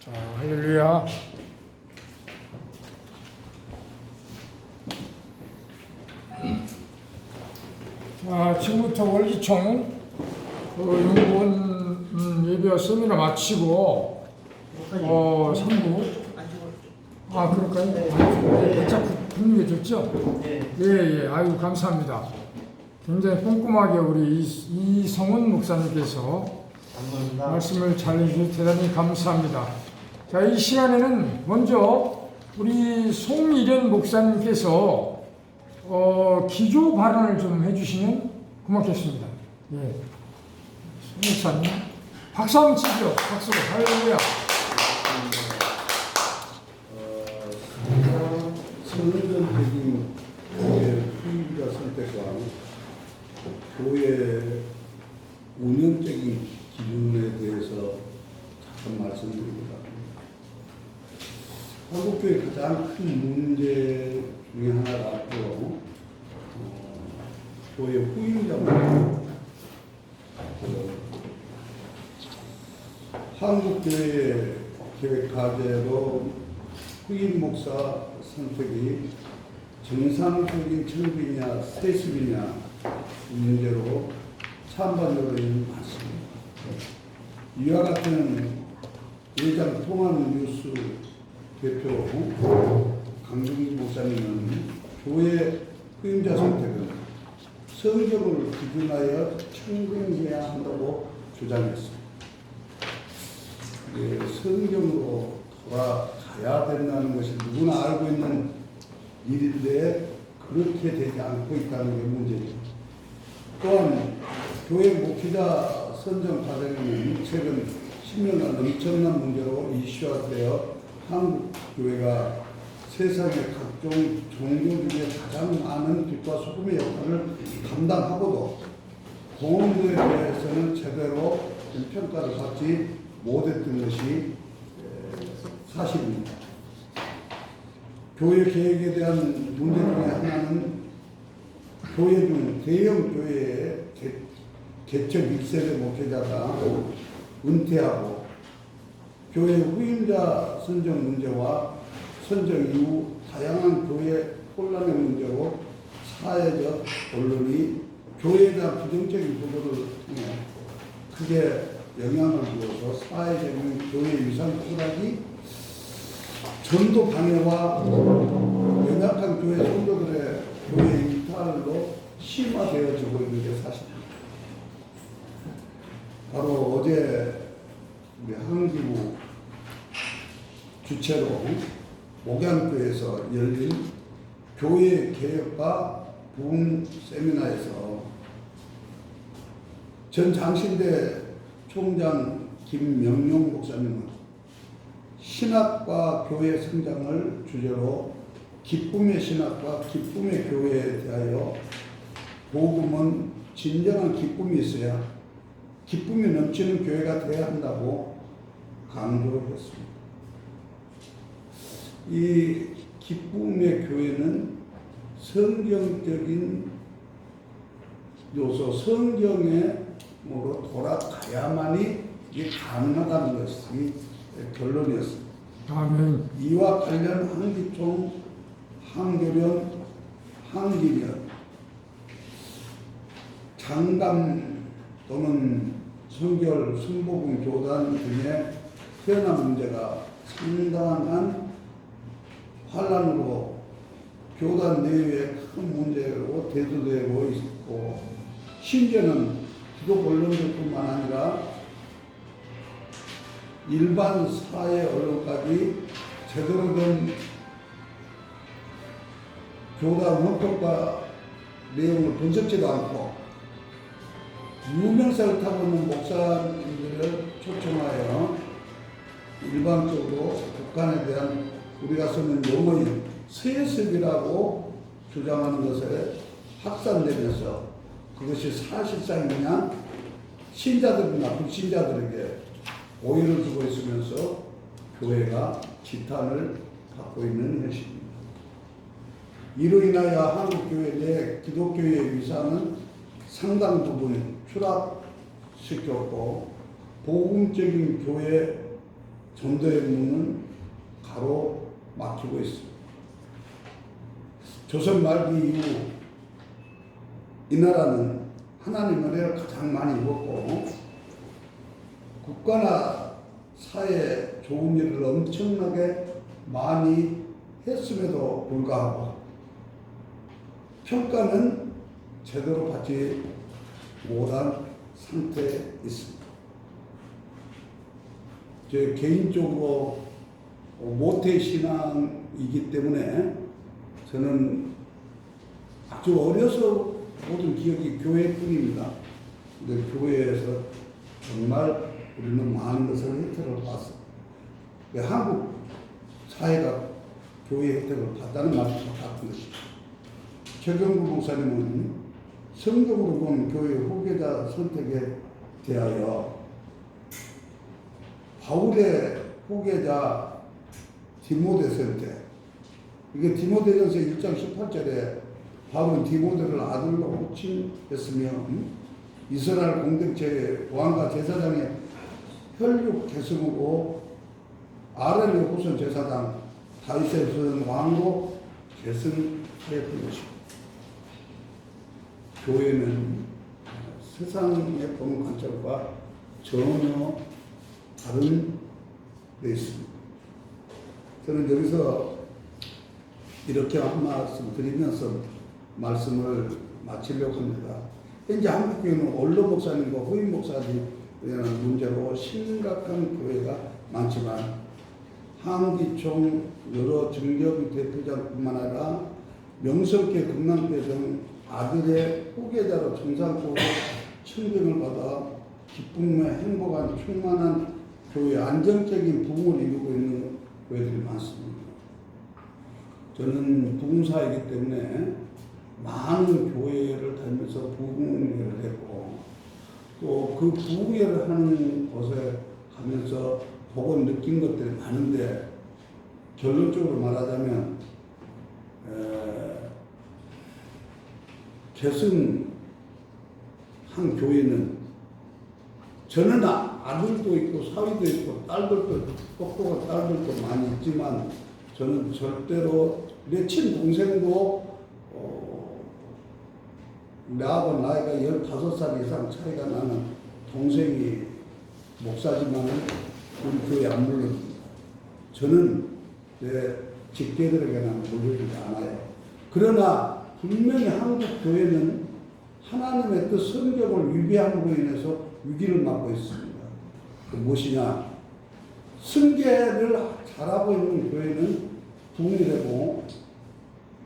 할렐루야. 지금부터 월기총 용본 예배 세미나 마치고 3부 그럴까요? 바짝 분위기 좋죠? 예. 아유 감사합니다. 굉장히 꼼꼼하게 우리 이성훈 목사님께서 감사합니다. 말씀을 잘 해주셔서 대단히 감사합니다. 자, 이 시간에는 먼저 우리 송일현 목사님께서 기조 발언을 좀 해주시면 고맙겠습니다. 예. 송 목사님, 박수 한번 치죠. 박수로. 할렐루야. 선언적인 교회 후임자 선택과 교회 운영적인 기준에 대해서 잠깐 말씀드립니다. 한국교회 가장 큰 문제 중에 하나가 또 교회 후임자 문제입니다. 한국교회 계획 과제로 후임 목사 선택이 정상적인 청비냐 세습이냐 문제로 찬반 여론이 많습니다. 이와 같은 예장 통합뉴스 대표 강중기 목사님은 교회 후임자 선택은 성경을 기준하여 청구해야 한다고 주장했습니다. 성경으로 돌아가야 된다는 것이 누구나 알고 있는 일인데 그렇게 되지 않고 있다는 게 문제죠. 또한 교회 목회자 선정 과정에는 최근 10년간 엄청난 문제로 이슈화되어 한국 교회가 세상의 각종 종교 중에 가장 많은 빛과 소금의 역할을 감당하고도 공헌도에 대해서는 제대로 평가를 받지 못했던 것이 사실입니다. 교회 계획에 대한 문제 중에 하나는 교회 중 대형 교회의 개척 1세대 목회자가 은퇴하고 교회 후임자 선정 문제와 선정 이후 다양한 교회 혼란의 문제로 사회적 언론이 교회에 대한 부정적인 보도를 통해 크게 영향을 주어서 사회적인 교회 위상 추락이 전도 방해와 연약한 교회 성도들의 교회 이탈로 심화되어지고 있는 게 사실입니다. 바로 어제 우리 한기부 주최로 목양교에서 열린 교회 개혁과 부흥 세미나에서 전 장신대 총장 김명용 목사님은 신학과 교회 성장을 주제로 기쁨의 신학과 기쁨의 교회에 대하여 복음은 진정한 기쁨이 있어야 기쁨이 넘치는 교회가 되어야 한다고 강조했습니다. 이 기쁨의 교회는 성경적인 요소, 성경으로 돌아가야만이 이게 가능하다는 것이 결론이었습니다. 아멘. 이와 관련 한기총, 한교련, 한기련, 장담 또는 성결, 순복음 교단 등의 태어난 문제가 상당한 환란으로 교단 내외의 큰 문제로 대두되고 있고 심지어는 기독 언론들뿐만 아니라 일반 사회 언론까지 제대로 된 교단 헌법과 내용을 분석지도 않고 유명세를 타고 있는 목사님들을 초청하여 일반적으로 북한에 대한 우리가 쓰는 용어인 세습이라고 주장하는 것에 확산되면서 그것이 사실상 그냥 신자들이나 불신자들에게 오해를 주고 있으면서 교회가 지탄을 받고 있는 현실입니다. 이로 인하여 한국교회 내 기독교의 위상은 상당 부분 추락시켰고 복음적인 교회 전도의 문은 가로 막히고 있습니다. 조선 말기 이후 이 나라는 하나님 은혜를 가장 많이 입었고 국가나 사회 좋은 일을 엄청나게 많이 했음에도 불구하고 평가는 제대로 받지 못한 상태에 있습니다. 제 개인적으로 모태신앙이기 때문에 저는 아주 어려서 모든 기억이 교회뿐입니다. 근데 교회에서 정말 우리는 많은 것을 혜택을 봤습니다. 한국 사회가 교회 혜택을 받다는 말과 같은 것입니다. 최경구 목사님은 성경으로 본 교회 후계자 선택에 대하여 바울의 후계자 디모데 선택, 이게 디모데전서 1장 18절에 바울은 디모데를 아들로 호칭했으며 이스라엘 공동체의 왕과 제사장의 혈육 계승으로 아론의 후손 제사장 다윗의 후손 왕으로 계승하였던 것입니다. 교회는 세상의 보는 관점과 전혀 다른 데 있습니다. 저는 여기서 이렇게 한 말씀 드리면서 말씀을 마치려고 합니다. 현재 한국교회는 원로 목사님과 후임 목사님에 대한 문제로 심각한 교회가 많지만 한기총 여러 증격 대표자뿐만 아니라 명성교 금남교 등 아들의 후계자로 정상적으로 청빙을 받아 기쁨과 행복한 충만한 교회 안정적인 부흥을 이루고 있는 교회들이 많습니다. 저는 부흥사이기 때문에 많은 교회를 다니면서 부흥회를 했고 또 그 부흥회를 하는 곳에 가면서 보고 느낀 것들이 많은데 결론적으로 말하자면 개성한 교회는 저는 아들도 있고 사위도 있고 딸들도 똑똑한 딸들도 많이 있지만 저는 절대로 내 친동생도 나하고 나이가 15살 이상 차이가 나는 동생이 목사지만은 우리 교회 안 물러줍니다. 저는 내 직계들에게는 물러주지 않아요. 그러나 분명히 한국 교회는 하나님의 뜻 성경을 위배함으로 인해서 위기를 맞고 있습니다. 그 무엇이냐? 승계를 잘하고 있는 교회는 부흥이 되고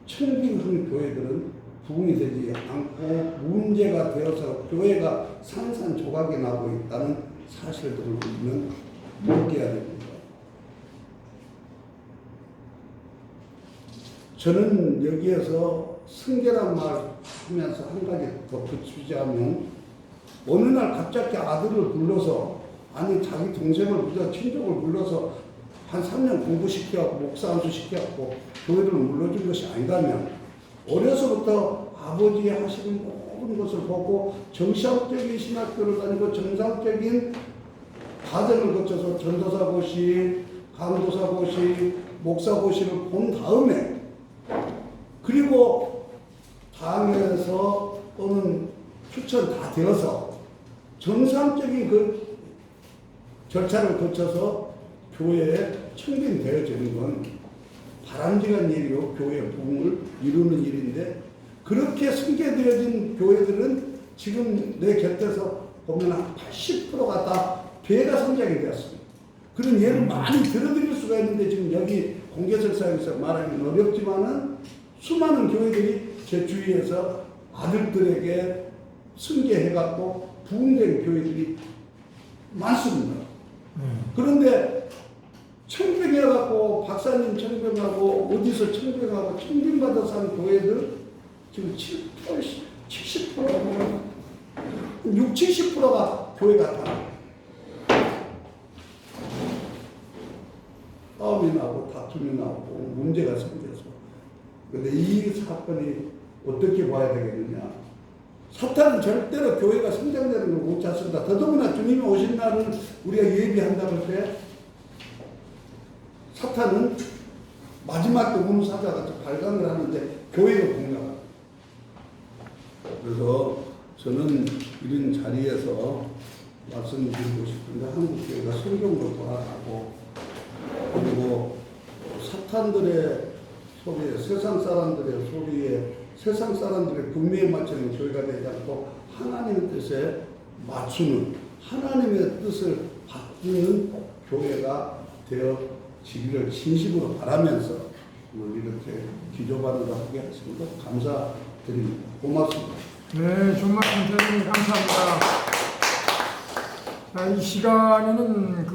청빙한 교회들은 부흥이 되지 않고 문제가 되어서 교회가 산산조각이 나고 있다는 사실들을 우리는 느껴야 됩니다. 저는 여기에서 승계란 말 하면서 한 가지 더 붙이자면 어느 날 갑자기 아들을 불러서 아니 자기 동생을 불러 친족을 불러서 한 3년 공부시켜갖고 목사 안수 시켜갖고 교회를 물러준 것이 아니라면 어려서부터 아버지 하시는 모든 것을 보고 정상적인 신학교를 다니고 정상적인 과정을 거쳐서 전도사 고시, 강도사 고시, 목사 고시를 본 다음에 그리고 당에서 또는 추천 다 되어서 정상적인 그 절차를 거쳐서 교회에 청빙되어지는 건 바람직한 일이요. 교회의 부흥을 이루는 일인데 그렇게 승계되어진 교회들은 지금 내 곁에서 보면 한 80%가 다 배가 성장이 되었습니다. 그런 예를 많이 들어드릴 수가 있는데 지금 여기 공개설사에서 말하기는 어렵지만은 수많은 교회들이 제 주위에서 아들들에게 승계해갖고 부흥된 교회들이 많습니다. 그런데 청빙해갖고 박사님 청빙하고 어디서 청빙하고 청빙받아서 한 교회들 지금 70%, 70%가 교회가 다 싸움이 나고 다툼이 나고 문제가 생겨서 근데 이 사건이 어떻게 봐야 되겠느냐. 사탄은 절대로 교회가 성장되는 걸 못 찾습니다. 더더구나 주님이 오신 날은 우리가 예비한다고 할 때 사탄은 마지막 복음 사자같이 발광을 하는데 교회가 공략합니다. 그래서 저는 이런 자리에서 말씀드리고 싶은데 한국교회가 성경으로 돌아가고 그리고 사탄들의 소리에 세상 사람들의 소리에 세상 사람들의 국리에 맞추는 교회가 되지 않고 하나님의 뜻에 맞추는 하나님의 뜻을 받는 교회가 되어지기를 진심으로 바라면서 오늘 이렇게 기도반으로 하게 하신 것 감사드립니다. 고맙습니다. 네, 좋은 말씀 대단히 감사합니다. 이 시간에는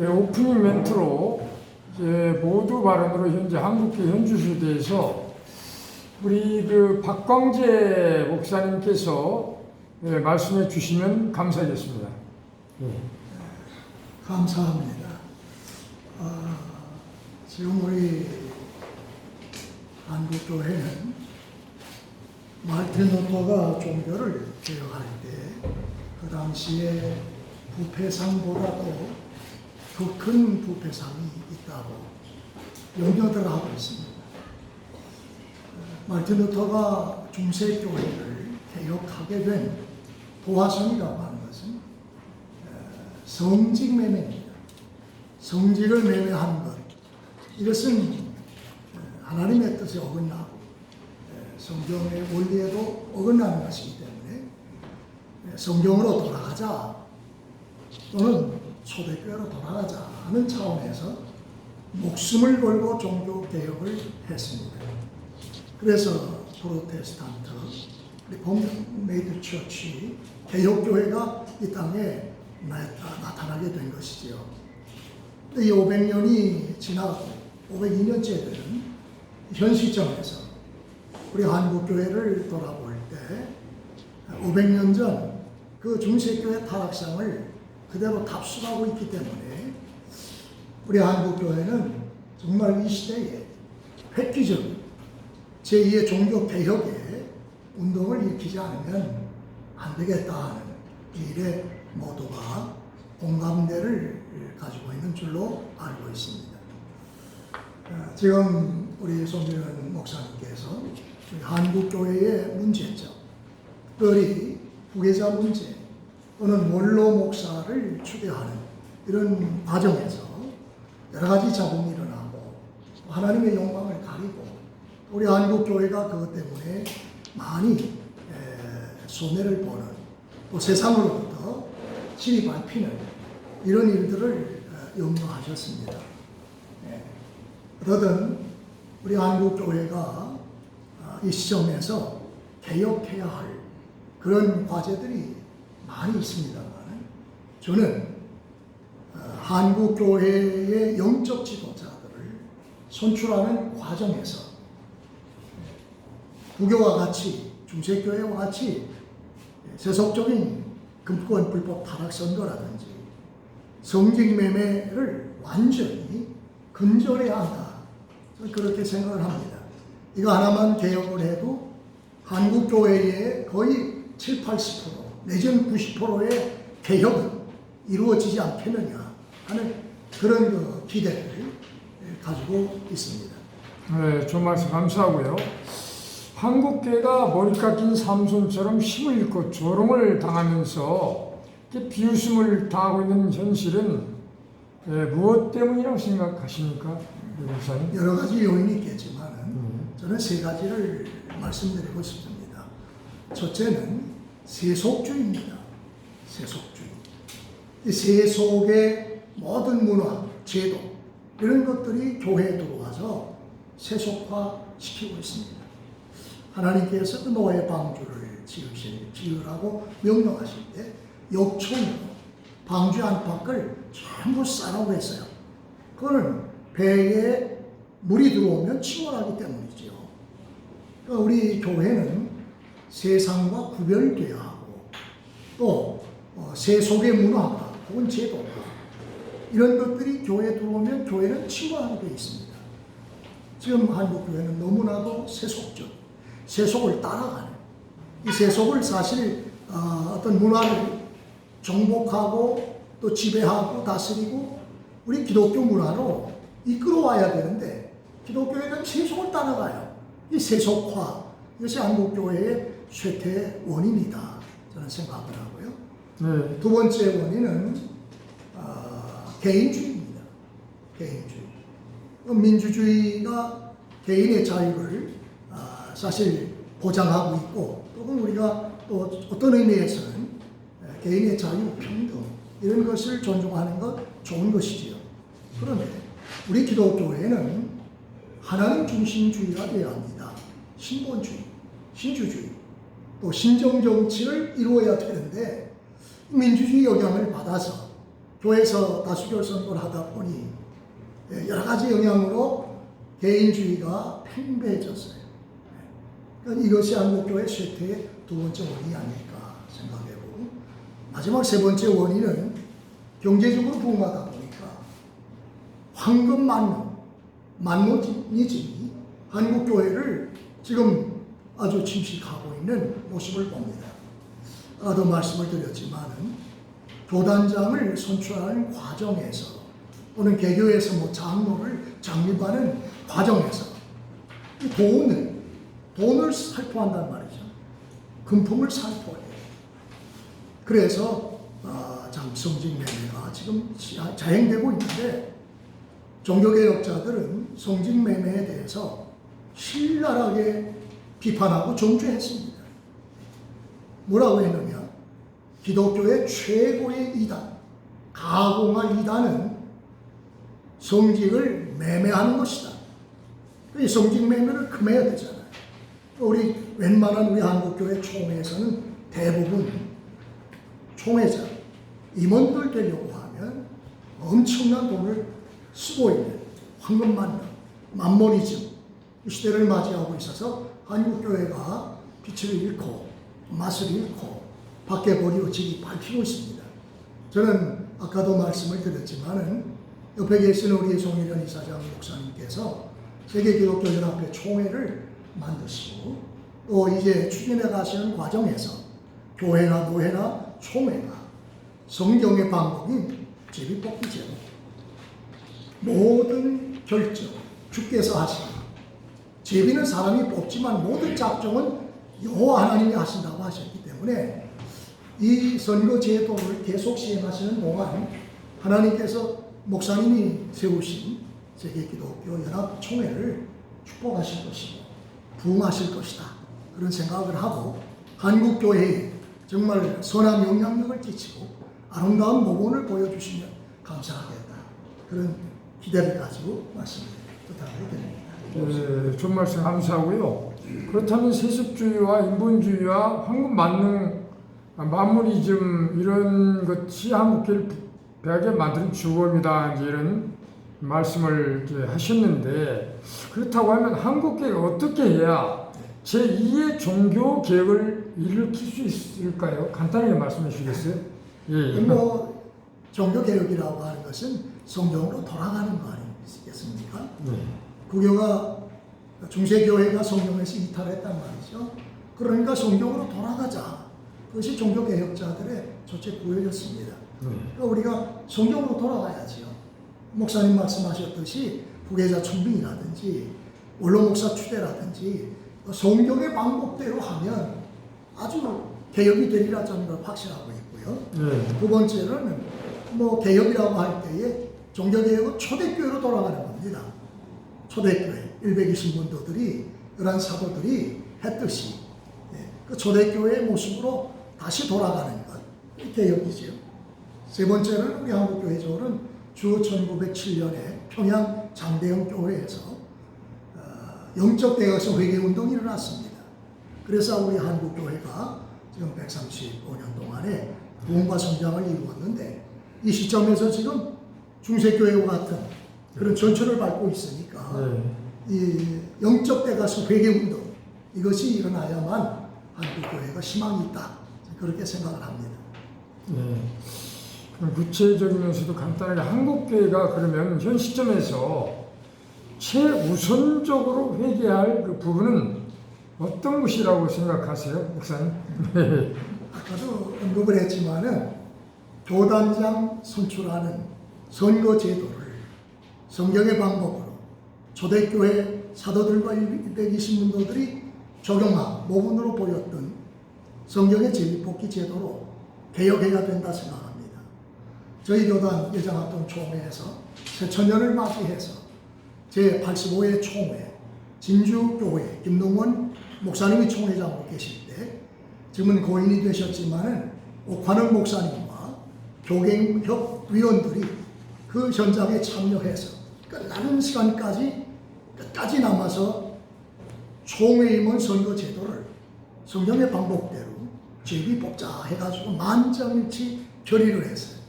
오프닝 멘트로 이제 모두 발언으로 현재 한국교 현주시대에서 우리 박광재 목사님께서 말씀해 주시면 감사하겠습니다. 감사합니다. 지금 우리 한국교회는 마르틴 루터가 종교를 개혁할 때 그 당시에 부패상보다도 더 큰 부패상이 있다고 연구들 하고 있습니다. 마르틴 루터가 중세교회를 개혁하게 된 도화선이라고 하는 것은 성직 매매입니다. 성직을 매매하는 것, 이것은 하나님의 뜻에 어긋나고 성경의 원리에도 어긋나는 것이기 때문에 성경으로 돌아가자 또는 초대교회로 돌아가자 하는 차원에서 목숨을 걸고 종교개혁을 했습니다. 그래서 프로테스탄트, 리폼메이드 처치, 개혁교회가 이 땅에 나타나게 된 것이지요. 이 500년이 지나고 502년째 되는 현 시점에서 우리 한국교회를 돌아볼 때 500년 전 그 중세교회 타락상을 그대로 답습하고 있기 때문에 우리 한국교회는 정말 이 시대에 획기적인 제2의 종교개혁의 운동을 일으키지 않으면 안 되겠다 하는 일에 모두가 공감대를 가지고 있는 줄로 알고 있습니다. 지금 우리 손미련 목사님께서 한국교회의 문제점, 특별히 후계자 문제 또는 원로 목사를 추대하는 이런 과정에서 여러 가지 잡음이 일어나고 하나님의 영광을 가리고 우리 한국교회가 그것 때문에 많이 손해를 보는 또 세상으로부터 진이 밟히는 이런 일들을 염려하셨습니다. 그러든 우리 한국교회가 이 시점에서 개혁해야 할 그런 과제들이 많이 있습니다만 저는 한국교회의 영적 지도자들을 선출하는 과정에서 부교와 같이 중세교회와 같이 세속적인 금권 불법 타락 선거라든지 성직 매매를 완전히 근절해야 한다. 저는 그렇게 생각을 합니다. 이거 하나만 개혁을 해도 한국교회의 거의 7, 80% 내지는 90%의 개혁은 이루어지지 않겠느냐 하는 그런 기대를 가지고 있습니다. 네, 좋은 말씀 감사하고요. 한국교회가 머리 깎인 삼손처럼 힘을 잃고 조롱을 당하면서 비웃음을 당하고 있는 현실은 무엇 때문이라고 생각하십니까? 목사님? 여러 가지 요인이 있겠지만 저는 세 가지를 말씀드리고 싶습니다. 첫째는 세속주의입니다. 세속주의. 이 세속의 모든 문화, 제도 이런 것들이 교회에 들어와서 세속화시키고 있습니다. 하나님께서 그 노예 방주를 지으라고 명령하실 때 역총으로 방주 안팎을 전부 싸라고 했어요. 그거는 배에 물이 들어오면 침몰하기 때문이지요. 그러니까 우리 교회는 세상과 구별되어야 하고 또 세속의 문화가 혹은 제도가 이런 것들이 교회에 들어오면 교회는 침몰하게 되어 있습니다. 지금 한국교회는 너무나도 세속적, 세속을 따라가는 이 세속을 사실 어떤 문화를 정복하고 또 지배하고 다스리고 우리 기독교 문화로 이끌어와야 되는데 기독교에는 세속을 따라가요. 이 세속화, 이것이 한국교회의 쇠퇴의 원인이다 저는 생각을 하고요. 네. 두 번째 원인은 개인주의입니다. 개인주의. 민주주의가 개인의 자유를 사실 보장하고 있고, 또는 우리가 또 어떤 의미에서는 개인의 자유, 평등 이런 것을 존중하는 것 좋은 것이지요. 그런데 우리 기독교회는 하나님 중심주의가 되어야 합니다. 신본주의, 신주주의, 또 신정정치를 이루어야 되는데 민주주의 영향을 받아서 교회에서 다수결 선거를 하다 보니 여러 가지 영향으로 개인주의가 팽배해졌어요. 그러니까 이것이 한국교회 쇠퇴의 두 번째 원인이 아닐까 생각하고, 마지막 세 번째 원인은 경제적으로 부흥하다 보니까 황금 만노니즘이 한국교회를 지금 아주 침식하고 있는 모습을 봅니다. 아까도 말씀을 드렸지만은 교단장을 선출하는 과정에서 또는 개교에서 장로를 장립하는 과정에서 돈을 살포한단 말이죠. 금품을 살포해요. 그래서 성직 매매가 지금 자행되고 있는데, 종교개혁자들은 성직 매매에 대해서 신랄하게 비판하고 정죄했습니다. 뭐라고 했느냐? 기독교의 최고의 이단, 가공할 이단은 성직을 매매하는 것이다. 이 성직 매매를 금해야 되잖아요. 우리 웬만한 우리 한국교회 총회에서는 대부분 총회자, 임원들 되려고 하면 엄청난 돈을 쓰고 있는 만모니즘 이 시대를 맞이하고 있어서 한국교회가 빛을 잃고 맛을 잃고 밖에 버리어지기 밝히고 있습니다. 저는 아까도 말씀을 드렸지만은 옆에 계시는 우리 송일현 이사장 목사님께서 세계기독교연합회 총회를 만드시고, 또 이제 추진해 가시는 과정에서 교회나 노회나 총회가 성경의 방법인 제비뽑기제로 모든 결정 주께서 하시는, 제비는 사람이 뽑지만 모든 작정은 여호와 하나님이 하신다고 하셨기 때문에 이 선거 제도를 계속 시행하시는 동안 하나님께서 목사님이 세우신 세계기독교연합총회를 축복하실 것이고 부흥하실 것이다, 그런 생각을 하고 한국교회에 정말 선한 영향력을 끼치고 아름다운 모범을 보여주시면 감사하겠다, 그런 기대를 가지고 말씀을 부탁을 드립니다. 네, 좋은 말씀 감사하고요. 그렇다면 세속주의와 인본주의와 황금 만모니즘 이런 것이 한국교회를 부패하게 만드는 주범이다, 이런 말씀을 하셨는데, 그렇다고 하면 한국교회가 어떻게 해야 제2의 종교 개혁을 일으킬 수 있을까요? 간단하게 말씀해 주시겠어요? 예. 종교 개혁이라고 하는 것은 성경으로 돌아가는 거 아니겠습니까? 네. 구교가 중세교회가 성경에서 이탈했단 말이죠. 그러니까 성경으로 돌아가자. 그것이 종교 개혁자들의 첫째 구호였습니다. 그러니까 우리가 성경으로 돌아가야지요. 목사님 말씀하셨듯이 부계자 청빙이라든지 원로 목사 추대라든지 성경의 방법대로 하면 아주 개혁이 되리라 저는 걸 확신하고 있고요. 두 번째로는 개혁이라고 할 때에 종교개혁은 초대교회로 돌아가는 겁니다. 초대교회 120문도들이 11사도들이 했듯이 그 초대교회의 모습으로 다시 돌아가는 것, 개혁이죠. 세 번째는 우리 한국교회적으로는 주 1907년에 평양 장대영 교회에서 영적 대가서 회개운동이 일어났습니다. 그래서 우리 한국교회가 지금 135년 동안에 부흥과 성장을 이루었는데, 이 시점에서 지금 중세교회와 같은 그런 전철을 밟고 있으니까 이 영적 대가서 회개운동, 이것이 일어나야만 한국교회가 희망이 있다, 그렇게 생각을 합니다. 그럼 구체적이면서도 간단하게 한국교회가 그러면 현 시점에서 최우선적으로 회개할 그 부분은 어떤 것이라고 생각하세요, 목사님? 아까도 언급을 했지만은 교단장 선출하는 선거 제도를 성경의 방법으로 초대교회 사도들과 120문도들이 적용한 모범으로 보였던 성경의 제비뽑기 제도로 개혁해야 된다 생각합니다. 저희 교단 예장합동 총회에서 새천년을 맞이해서 제85회 총회 진주교회 김동원 목사님이 총회장으로 계실 때 지금은 고인이 되셨지만은 옥환영 목사님과 교갱협 위원들이 그 현장에 참여해서 끝나는 시간까지 끝까지 남아서 총회임원 선거 제도를 성경의 방법대로 제비 뽑자 해가지고 만장일치 결의를 했어요.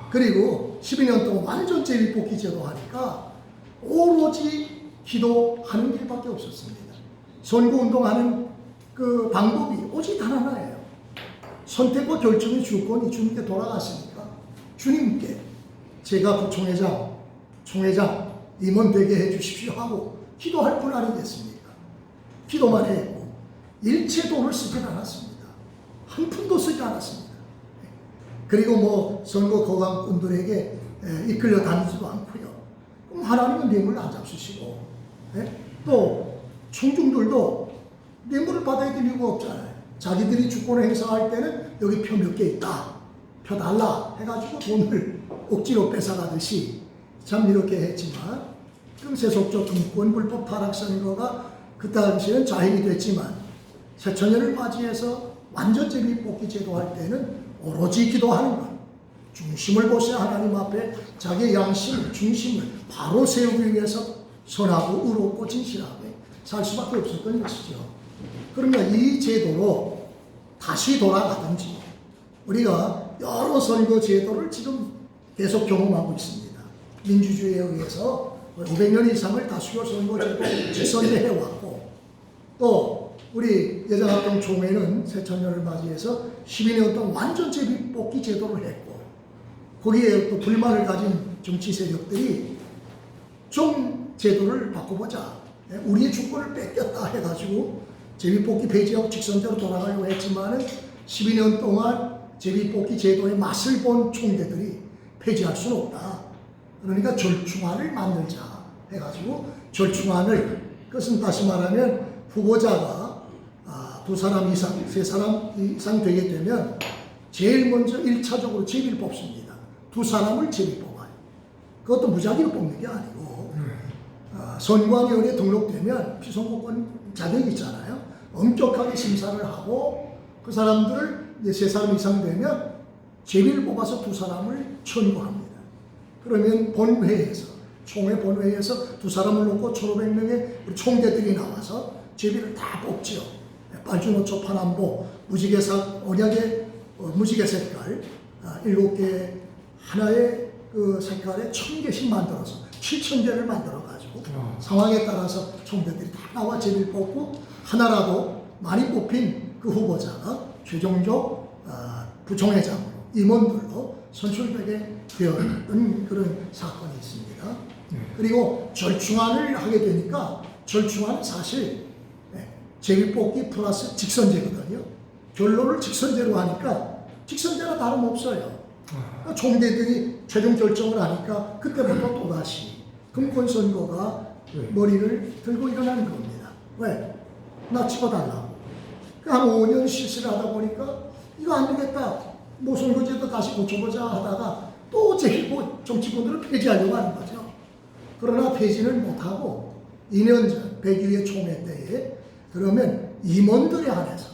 그리고 12년 동안 완전 제비 뽑기 제도 하니까 오로지 기도하는 길밖에 없었습니다. 선거운동하는 그 방법이 오직 단 하나예요. 선택과 결정의 주권이 주님께 돌아갔으니까 주님께 제가 부총회장, 총회장, 임원 되게 해주십시오 하고 기도할 뿐 아니겠습니까? 기도만 했고 일체 돈을 쓰진 않았습니다. 한 푼도 쓰지 않았습니다. 그리고 뭐 선거 거강꾼들에게 이끌려 다니지도 않고요. 그럼 하나님은 뇌물을 안 잡수시고 또 총중들도 뇌물을 받아야 될 이유가 없잖아요. 자기들이 주권을 행사할 때는 여기 표 몇 개 있다, 표 달라 해가지고 돈을 억지로 뺏어가듯이 참 이렇게 했지만 금세속적 금권 불법 타락 선거가 그 당시에는 자행이 됐지만 새천년을 맞이해서 완전 제비 뽑기 제도 할 때는 오로지 기도하는 것, 중심을 보셔야 하나님 앞에 자기의 양심을, 중심을 바로 세우기 위해서 선하고 의롭고 진실하게 살 수밖에 없었던 것이죠. 그러면 이 제도로 다시 돌아가든지 우리가 여러 선거 제도를 지금 계속 경험하고 있습니다. 민주주의에 의해서 500년 이상을 다수결 선거 제도를 지선해왔고 또 우리 예장합동 총회는 새천년을 맞이해서 12년 동안 완전 제비 뽑기 제도를 했고 거기에 또 불만을 가진 정치 세력들이 좀 제도를 바꿔보자. 우리의 주권을 뺏겼다 해가지고 제비뽑기 폐지하고 직선제로 돌아가려고 했지만은 12년 동안 제비뽑기 제도의 맛을 본 총대들이 폐지할 수는 없다. 그러니까 절충안을 만들자 해가지고 절충안을, 그것은 다시 말하면 후보자가 2사람 이상, 3사람 이상 되게 되면 제일 먼저 1차적으로 제비를 뽑습니다. 2사람을 제비 뽑아요. 그것도 무작위로 뽑는 게 아니고 선관위원회에 등록되면 피선거권 자격이 있잖아요. 엄격하게 심사를 하고 그 사람들을 이제 3사람 이상 되면 제비를 뽑아서 2사람을 천거합니다. 그러면 본회의에서, 총회 본회의에서 2사람을 놓고 1,500명의 우리 총대들이 나와서 제비를 다 뽑지요. 빨주노초 파남보 무지개색 언약의 무지개 색깔 7개 하나의 그 색깔에 1,000개씩 만들어서 7,000개를 만들어가지고 상황에 따라서 총대들이 다 나와 제비를 뽑고 하나라도 많이 뽑힌 그 후보자가 최종적 부총회장으로 임원들로 선출되게 되었던 그런 사건이 있습니다. 그리고 절충안을 하게 되니까 절충안은 사실 제비뽑기 플러스 직선제거든요. 결론을 직선제로 하니까 직선제랑 다름없어요. 그러니까 총대들이 최종 결정을 하니까 그때부터 또다시 금권선거가 머리를 들고 일어나는 겁니다. 왜? 나 찍어달라고. 한 5년 실시를 하다 보니까 이거 안 되겠다. 뭐 선거제도 다시 고쳐보자 하다가 또 정치권들을 폐지하려고 하는 거죠. 그러나 폐지는 못하고 2년 전 102회 총회 때에 그러면 임원들에 한해서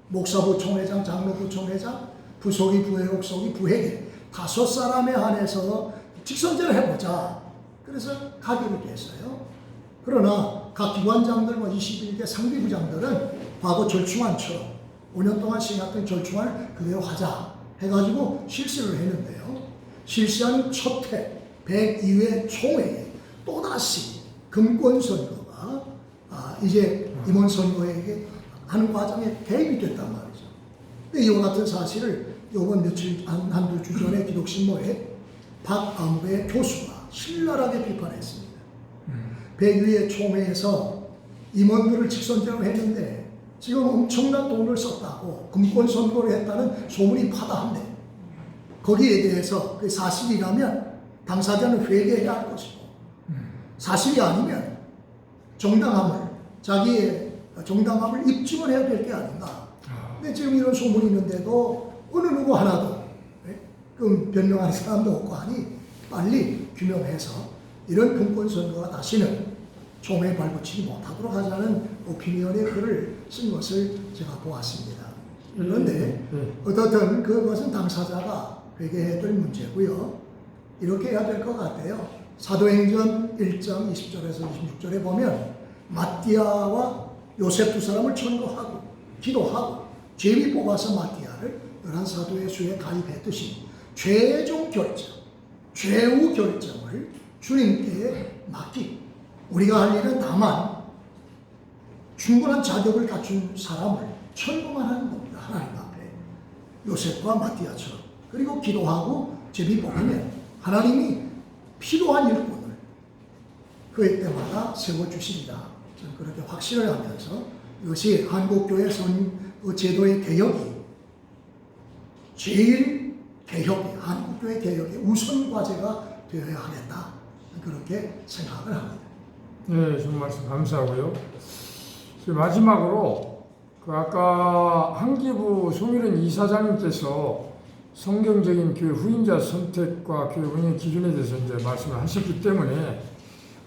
목사부 총회장, 장로부 총회장, 부속이, 부회옥속이, 부회계 5사람에 한해서 직선제를 해보자. 그래서 가결을 했어요. 그러나 각 기관장들과 21개 상비부장들은 과거 절충안처럼 5년 동안 시행했던 절충안을 그대로 하자 해가지고 실시를 했는데요. 실시한 첫 해 102회 총회에 또다시 금권선거가 이제 임원선거에게 하는 과정에 개입이 됐단 말이죠. 근데 이와 같은 사실을 이번 며칠 한두 주 전에 기독신모에 박아무배 교수가 신랄하게 비판했습니다. 102회 총회에서 임원들을 직선제로 했는데 지금 엄청난 돈을 썼다고 금권 선거를 했다는 소문이 파다한데 거기에 대해서 그 사실이라면 당사자는 회개해야 할 것이고 사실이 아니면 자기의 정당함을 입증을 해야 될 게 아닌가. 근데 지금 이런 소문이 있는데도 어느 누구 하나도 변명하는 사람도 없고 하니 빨리 규명해서 이런 분권 선거가 다시는 총회에 발붙이지 못하도록 하자는 오피니언의 글을 쓴 것을 제가 보았습니다. 그런데 어떻든 그것은 당사자가 회개해야 될 문제고요. 이렇게 해야 될 것 같아요. 사도행전 1장 20절에서 26절에 보면 마띠아와 요셉 두 사람을 천거하고 기도하고 제비 뽑아서 마띠아를 11사도의 수에 가입했듯이 최종 결정, 최후 결정을 주님께 맡기고 우리가 할 일은 다만 충분한 자격을 갖춘 사람을 천거만 하는 겁니다. 하나님 앞에 요셉과 마띠아처럼. 그리고 기도하고 제비 뽑으면 하나님이 필요한 일꾼을 그의 때마다 세워주시리라. 저는 그렇게 확신을 하면서 이것이 한국교회 제도의 개혁이 제일 한국교회 개혁의 우선 과제가 되어야 하겠다. 그렇게 생각을 합니다. 네, 좋은 말씀 감사하고요. 마지막으로 아까 한기부 송일은 이사장님께서 성경적인 교회 후임자 선택과 교회 운영 기준에 대해서 이제 말씀을 하셨기 때문에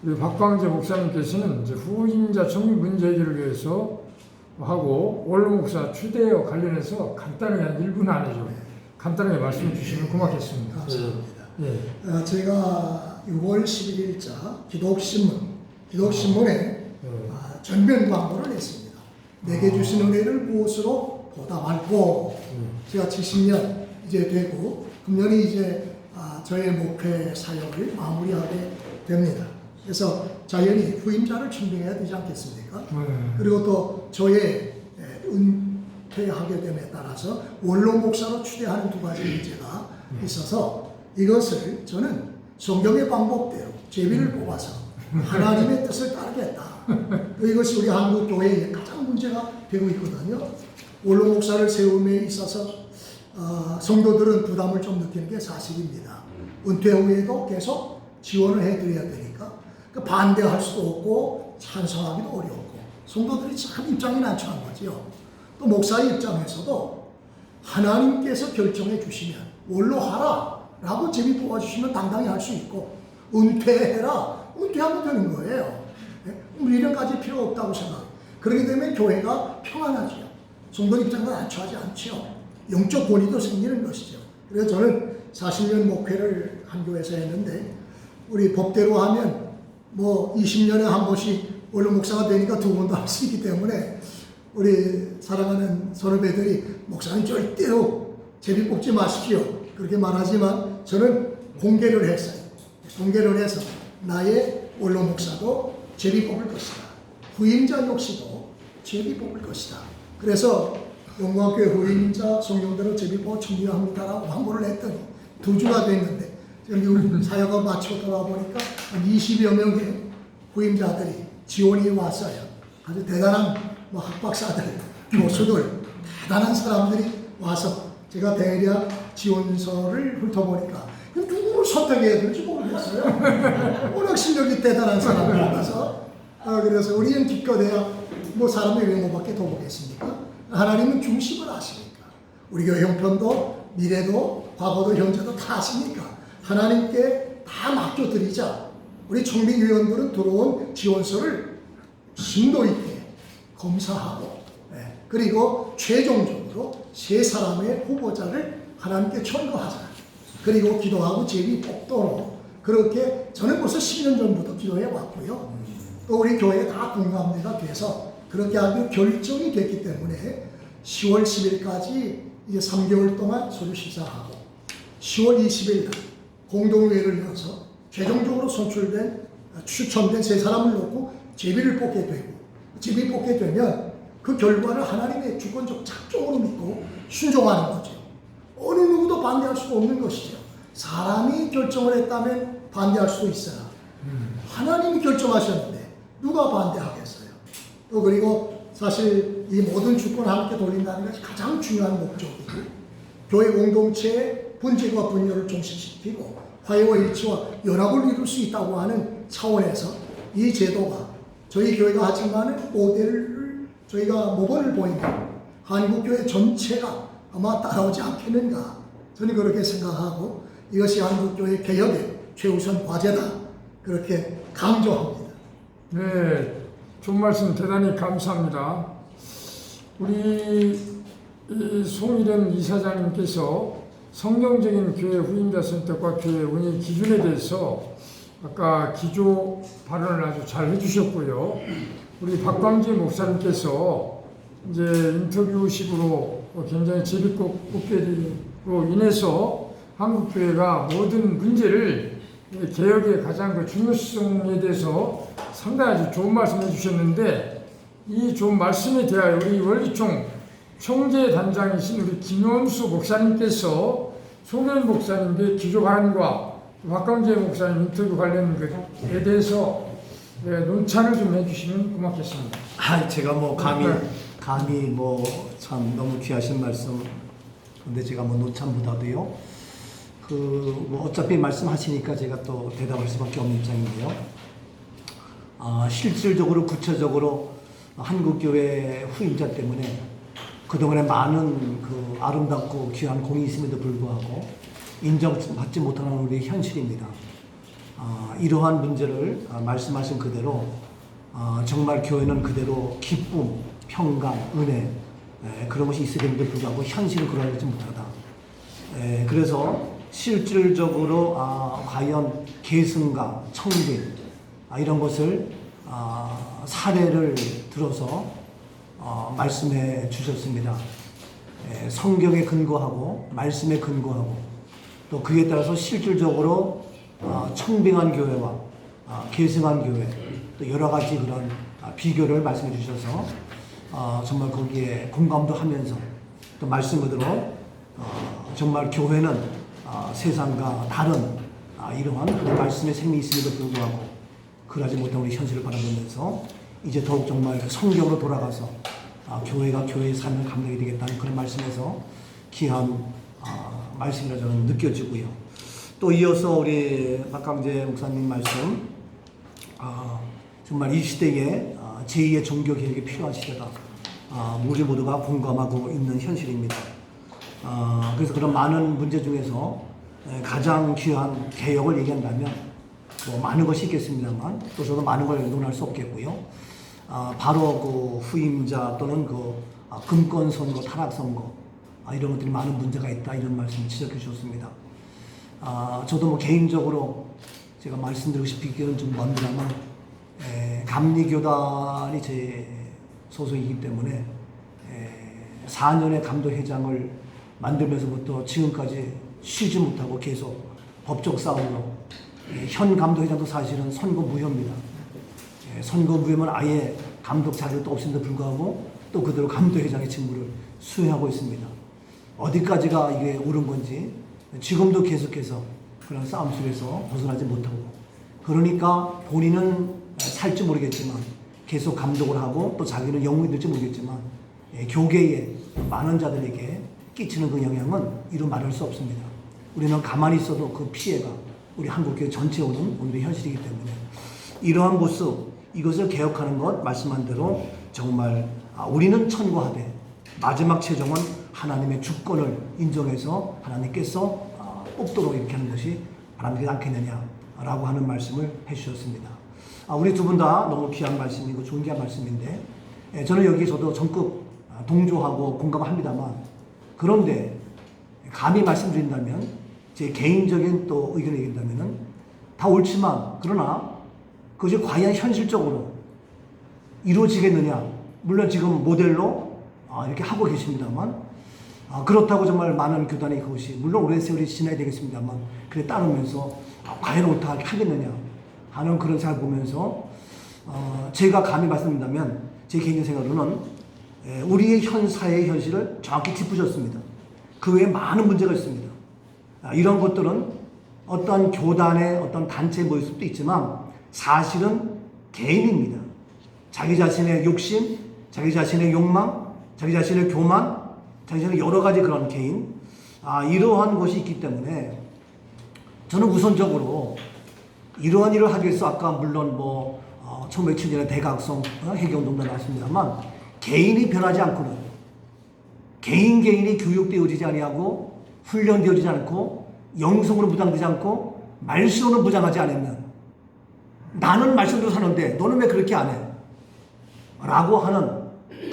우리 박광재 목사님께서는 이제 후임자 청문 문제 해결을 위해서 하고 원로 목사 추대와 관련해서 간단하게 한 1분 안에 좀 간단하게 말씀해 주시면 고맙겠습니다. 감사합니다. 네. 제가 6월 11일자 기독신문에 전면 광고를 했습니다. 내게 주신 은혜를 무엇으로 보답할고 제가 70년 이제 되고 금년이 이제 저의 목회 사역을 마무리하게 됩니다. 그래서 자연히 후임자를 준비해야 되지 않겠습니까? 그리고 또 저의 은퇴하게 됨에 따라서 원로 목사로 추대하는 두 가지 문제가 있어서 이것을 저는 성경의 방법대로 제비를 뽑아서 하나님의 뜻을 따르겠다. 이것이 우리 한국 교회의 가장 문제가 되고 있거든요. 원로 목사를 세움에 있어서 성도들은 부담을 좀 느끼는 게 사실입니다. 은퇴 후에도 계속 지원을 해드려야 되니까 반대할 수도 없고 찬성하기도 어렵고 성도들이 참 입장이 난처한 거죠. 또 목사의 입장에서도 하나님께서 결정해 주시면 원로 하라 라고 제비 뽑아주시면 당당히 할 수 있고 은퇴해라 은퇴하면 되는 거예요. 미련까지 필요 없다고 생각해요. 그렇게 되면 교회가 평안하죠. 성도 입장과 난처하지 않죠. 영적 권위도 생기는 것이죠. 그래서 저는 40년 목회를 한 교회에서 했는데 우리 법대로 하면 뭐 20년에 한 번씩 원로 목사가 되니까 두 번도 할 수 있기 때문에 우리 사랑하는 선후배들이 목사님 절대로 제비 뽑지 마십시오 그렇게 말하지만 저는 공개를 했어요. 공개를 해서 나의 원로 목사도 제비 뽑을 것이다. 후임자 역시도 제비 뽑을 것이다. 그래서 영광교회 후임자 성령대로 제비 뽑아 청구합니다라고 광고를 했더니 2주가 됐는데 지금 사역을 마치고 돌아보니까 한 20여 명의 후임자들이 지원이 왔어요. 아주 대단한 학박사들, 교수들, 대단한 사람들이 와서 제가 대략 지원서를 훑어보니까 누구를 선택해야 될지 모르겠어요. 워낙 실력이 대단한 사람들 와서 그래서 우리는 기껏해야 사람의 외모밖에 더 보겠습니까? 하나님은 중심을 아시니까 우리 교회 형편도 미래도 과거도 현재도 다 아시니까 하나님께 다 맡겨드리자. 우리 청빙위원들은 들어온 지원서를 심도 있게 검사하고 그리고 최종적으로 3사람의 후보자를 하나님께 청구하자. 그리고 기도하고 제비 뽑도록 그렇게 저는 벌써 10년 전부터 기도해 왔고요. 또 우리 교회에 다 공감대가 돼서 그렇게 하기로 결정이 됐기 때문에 10월 10일까지 이제 3개월 동안 서류 시사하고 10월 20일 날 공동회의를 열어서 최종적으로 추천된 3사람을 놓고 제비를 뽑게 되고 제비 뽑게 되면 그 결과를 하나님의 주권적 작정으로 믿고 순종하는 거죠. 어느 누구도 반대할 수가 없는 것이죠. 사람이 결정을 했다면 반대할 수도 있어요. 하나님이 결정하셨는데 누가 반대하겠어요. 또 그리고 사실 이 모든 주권을 함께 돌린다는 것이 가장 중요한 목적이고 교회 공동체의 분쟁과 분열을 종식시키고 화해와 일치와 연합을 이룰 수 있다고 하는 차원에서 이 제도가 저희 교회가 하지만 모델을 저희가 모범을 보이는 한국교회 전체가 아마 따라오지 않겠는가 저는 그렇게 생각하고 이것이 한국교회 개혁의 최우선 과제다 그렇게 강조합니다. 네, 좋은 말씀 대단히 감사합니다. 우리 이 송일현 이사장님께서 성경적인 교회 후임자 선택과 교회 운영 기준에 대해서 아까 기조 발언을 아주 잘 해주셨고요. 우리 박광재 목사님께서 이제 인터뷰식으로 굉장히 제비뽑기로 인해서 한국 교회가 모든 문제를 개혁의 가장 그 중요성에 대해서 상당히 아주 좋은 말씀 해주셨는데 이 좋은 말씀에 대하여 우리 원리총 총재단장이신 우리 김원수 목사님께서 송현 목사님의 기조 발언과 박광재 목사님 인터뷰 관련 것에 대해서 논찬을 좀 해주시면 고맙겠습니다. 제가 뭐 감히 뭐 참 너무 귀하신 말씀. 근데 제가 뭐 논찬보다도요. 뭐 어차피 말씀하시니까 제가 또 대답할 수밖에 없는 입장인데요. 실질적으로 구체적으로 한국교회 후임자 때문에 그동안에 많은 그 아름답고 귀한 공이 있음에도 불구하고 인정받지 못하는 우리의 현실입니다. 이러한 문제를 말씀하신 그대로 정말 교회는 그대로 기쁨, 평강, 은혜 그런 것이 있어야 되는데 불구하고 현실은 그러하지 못하다. 그래서 실질적으로 과연 계승과 청빙 이런 것을 사례를 들어서 말씀해 주셨습니다. 성경에 근거하고 말씀에 근거하고 또 그에 따라서 실질적으로 청빙한 교회와 계승한 교회 또 여러 가지 그런 비교를 말씀해 주셔서 정말 거기에 공감도 하면서 또 말씀 그대로 정말 교회는 세상과 다른 이러한 그런 말씀의 생명이 있음에도 불구하고 그러하지 못한 우리 현실을 바라보면서 이제 더욱 정말 성경으로 돌아가서 교회가 교회의 삶을 감당해야 되겠다는 그런 말씀에서 귀한 말씀이라 저는 느껴지고요. 또 이어서 우리 박광재 목사님 말씀 정말 이 시대에 제2의 종교개혁이 필요한 시대다. 우리 모두가 공감하고 있는 현실입니다. 그래서 그런 많은 문제 중에서 가장 귀한 개혁을 얘기한다면 뭐 많은 것이 있겠습니다만 또 저도 많은 걸 논할 수 없겠고요. 바로 그 후임자 또는 그 금권 선거, 탄압 선거 이런 것들이 많은 문제가 있다 이런 말씀을 지적해 주셨습니다. 저도 뭐 개인적으로 제가 말씀드리고 싶기는 좀 먼데다만 감리교단이 제 소속이기 때문에 4년의 감독회장을 만들면서부터 지금까지 쉬지 못하고 계속 법적 싸움으로 현 감독회장도 사실은 선거 무효입니다. 선거 무효면 아예 감독 자격도 없음에도 불구하고 또 그대로 감독회장의 직무를 수행하고 있습니다. 어디까지가 이게 옳은 건지 지금도 계속해서 그런 싸움 속에서 벗어나지 못하고 그러니까 본인은 살지 모르겠지만 계속 감독을 하고 또 자기는 영웅이 될지 모르겠지만 교계의 많은 자들에게 끼치는 그 영향은 이루 말할 수 없습니다. 우리는 가만히 있어도 그 피해가 우리 한국교회 전체에 오는 오늘의 현실이기 때문에 이러한 모습 이것을 개혁하는 것 말씀한 대로 정말 우리는 천고하되 마지막 최종은 하나님의 주권을 인정해서 하나님께서 뽑도록 이렇게 하는 것이 바람직하지 않겠느냐라고 하는 말씀을 해주셨습니다. 우리 두 분 다 너무 귀한 말씀이고 존귀한 말씀인데 저는 여기 저도 적극 동조하고 공감합니다만 그런데 감히 말씀드린다면 제 개인적인 또 의견을 얘기한다면 다 옳지만 그러나 그것이 과연 현실적으로 이루어지겠느냐 물론 지금 모델로 이렇게 하고 계십니다만 그렇다고 정말 많은 교단이 그것이 물론 오랜 세월이 지나야 되겠습니다만 그래 따르면서 과연 옳다 하겠느냐 하는 그런 생각을 보면서 제가 감히 말씀드린다면 제 개인적 생각으로는 우리의 현 사회의 현실을 정확히 짚으셨습니다. 그 외에 많은 문제가 있습니다. 이런 것들은 어떤 교단의 어떤 단체에 모일 수도 있지만 사실은 개인입니다. 자기 자신의 욕심, 자기 자신의 욕망, 자기 자신의 교만, 자기 자신의 여러 가지 그런 개인 이러한 것이 있기 때문에 저는 우선적으로 이러한 일을 하기 위해서 아까 물론 1970년에 대각성 해경농단 나왔습니다만 개인이 변하지 않고는 개인이 교육되어지지 아니하고 훈련되어지지 않고 영성으로 무장되지 않고 말씀으로 무장하지 않으면 나는 말씀대로 사는데 너는 왜 그렇게 안 해? 라고 하는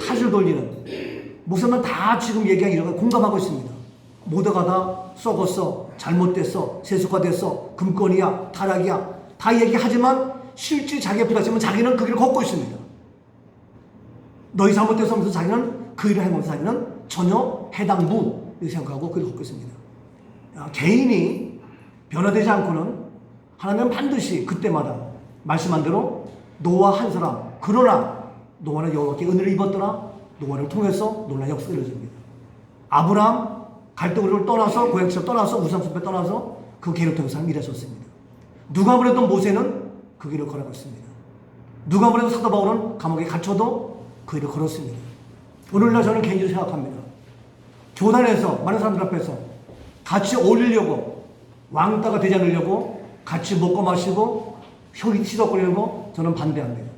탓을 돌리는 목사님은 다 지금 얘기한 이런 걸 공감하고 있습니다. 모두가 다 썩었어, 잘못됐어, 세속화됐어, 금권이야, 타락이야 다 얘기하지만 실제 자기가 필요하지만 자기는 그 길을 걷고 있습니다. 너희 잘못돼서 하면서 자기는 그 일을 행하면서 자기는 전혀 해당부 이렇게 생각하고 그 길을 걷고 있습니다. 개인이 변화되지 않고는 하나님은 반드시 그때마다 말씀한 대로 노아 한 사람 그러나 노아는 여호와께 은혜를 입었더라 노아를 통해서 놀라운 역사가 이루어집니다. 아브라함 갈대우리를 떠나서 고향집을 떠나서 우상숭배 떠나서 그 길을 통해서 일하셨습니다. 누가 보래도 모세는 그 길을 걸어갔습니다. 누가 보래도 사도 바울은 감옥에 갇혀도 그 길을 걸었습니다. 오늘날 저는 개인적으로 생각합니다. 교단에서 많은 사람들 앞에서 같이 어울리려고 왕따가 되지 않으려고 같이 먹고 마시고 혀이 치덕거리려고 저는 반대합니다.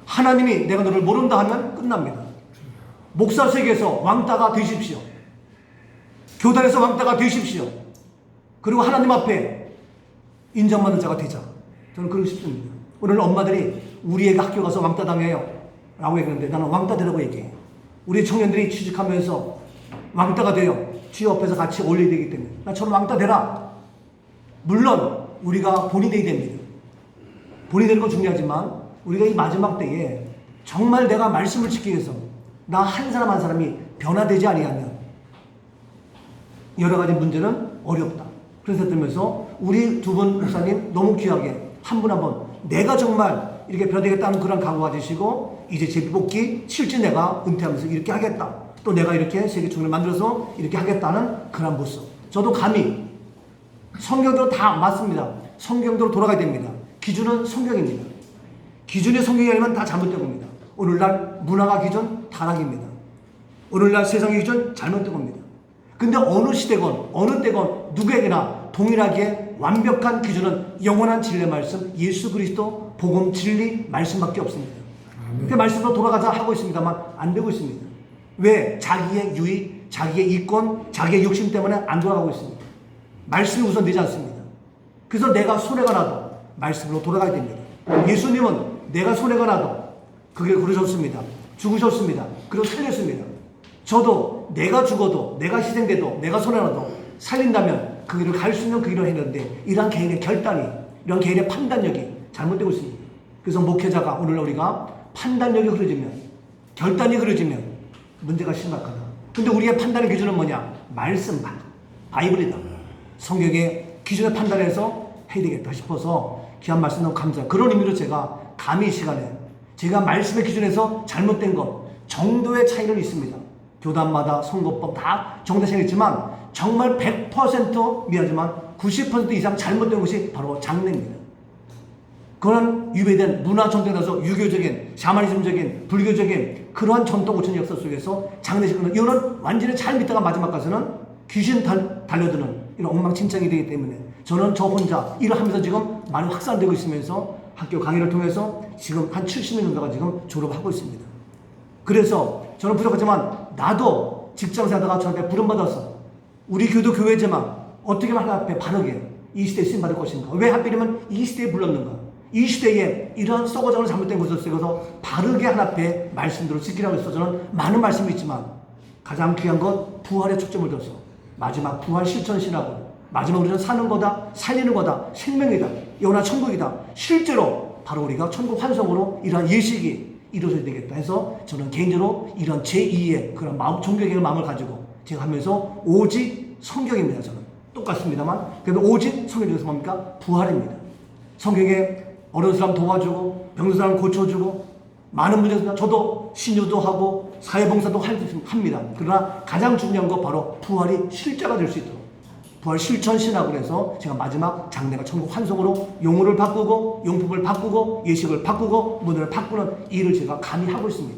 하나님이 내가 너를 모른다 하면 끝납니다. 목사 세계에서 왕따가 되십시오. 교단에서 왕따가 되십시오. 그리고 하나님 앞에 인정받는 자가 되자. 저는 그러고 싶습니다. 오늘 엄마들이 우리 애가 학교 가서 왕따 당해요 라고 얘기하는데 나는 왕따 되라고 얘기해요. 우리 청년들이 취직하면서 왕따가 돼요. 주여 앞에서 같이 어울려야 되기 때문에 나처럼 왕따 되라. 물론 우리가 본이 되어야 됩니다. 본이 되는 건 중요하지만 우리가 이 마지막 때에 정말 내가 말씀을 지키기 위해서 나 한 사람 한 사람이 변화되지 아니하면 여러 가지 문제는 어렵다. 그래서 들면서 우리 두 분 목사님 너무 귀하게 한 분 한 분 내가 정말 이렇게 변화되겠다는 그런 각오 가지시고 이제 제비뽑기 실제 내가 은퇴하면서 이렇게 하겠다. 또 내가 이렇게 세계총회를 만들어서 이렇게 하겠다는 그런 모습. 저도 감히 성경대로 다 맞습니다. 성경대로 돌아가야 됩니다. 기준은 성경입니다. 기준이 성경이 아니면 다 잘못된 겁니다. 오늘날 문화가 기준 타락입니다. 오늘날 세상의 기준 잘못된 겁니다. 근데 어느 시대건 어느 때건 누구에게나 동일하게 완벽한 기준은 영원한 진리 말씀 예수 그리스도 복음 진리 말씀밖에 없습니다. 그 말씀으로 돌아가자 하고 있습니다만 안 되고 있습니다. 왜? 자기의 유익, 자기의 이권, 자기의 욕심 때문에 안 돌아가고 있습니다. 말씀이 우선되지 않습니다. 그래서 내가 손해가 나도 말씀으로 돌아가야 됩니다. 예수님은 내가 손해가 나도 그 길을 걸으셨습니다. 죽으셨습니다. 그리고 살렸습니다. 저도 내가 죽어도 내가 희생돼도 내가 손해나도 살린다면 그 길을 갈 수 있는 그 길을 했는데 이러한 개인의 결단이 이런 개인의 판단력이 잘못되고 있습니다. 그래서 목회자가 오늘 우리가 판단력이 흐려지면 결단이 흐려지면 문제가 심각하다. 근데 우리의 판단의 기준은 뭐냐? 말씀 바이블이다. 성경의 기준에 판단해서 해야 되겠다 싶어서 귀한 말씀 너무 감사합니다. 그런 의미로 제가 감히 이 시간에 제가 말씀의 기준에서 잘못된 것 정도의 차이는 있습니다. 교단마다 선거법 다 정도의 차이가 있지만 정말 100% 미안하지만 90% 이상 잘못된 것이 바로 장례입니다. 그런 유배된 문화 전통에 따라서 유교적인 샤머니즘적인 불교적인 그러한 전통 고천 역사 속에서 장례식은 이거는 완전히 잘 믿다가 마지막 가서는 귀신 달려드는 이런 엉망진창이 되기 때문에 저는 저 혼자 일을 하면서 지금 많이 확산되고 있으면서 학교 강의를 통해서 지금 한 70명 정도가 지금 졸업하고 있습니다. 그래서 저는 부족하지만 나도 직장에서 하다가 저한테 부름받아서 우리 교도 교회지만 어떻게 하나님 앞에 바르게 이 시대에 쓰임받을 것인가? 왜 하필이면 이 시대에 불렀는가? 이 시대에 이러한 썩어져서 잘못된 것을 쓰고서 바르게 하나님 앞에 말씀대로 지키라고 해서 저는 많은 말씀이 있지만 가장 귀한 건 부활에 초점을 둬서 마지막 부활 실천신하고 마지막 우리는 사는 거다, 살리는 거다, 생명이다, 영원한 천국이다. 실제로 바로 우리가 천국 환성으로 이러한 예식이 이루어져야 되겠다 해서 저는 개인적으로 이런 제2의 그런 마음, 종교적인 마음을 가지고 제가 하면서 오직 성경입니다. 저는 똑같습니다만 그래도 오직 성경 중에서 뭡니까? 부활입니다. 성경에 어려운 사람 도와주고 병든 사람 고쳐주고 많은 문제가 저도 신유도 하고 사회봉사도 합니다. 그러나 가장 중요한 거 바로 부활이 실제가 될 수 있도록 부활 실천 신학을 해서 제가 마지막 장례가 천국 환송으로 용어를 바꾸고 용품을 바꾸고 예식을 바꾸고 문화를 바꾸는 일을 제가 감히 하고 있습니다.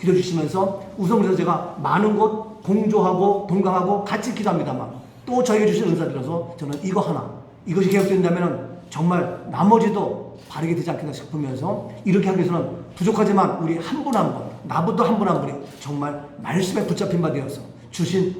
기도해 주시면서 우선 그래서 제가 많은 곳 공조하고 동감하고 같이 기도합니다만 또 저에게 주신 은사 들어서 저는 이거 하나 이것이 개혁된다면 정말 나머지도 바르게 되지 않겠나 싶으면서 이렇게 하기 위해서는 부족하지만 우리 한 분 한 분, 나부터 한 분 한 분이 정말 말씀에 붙잡힌 바 되어서 주신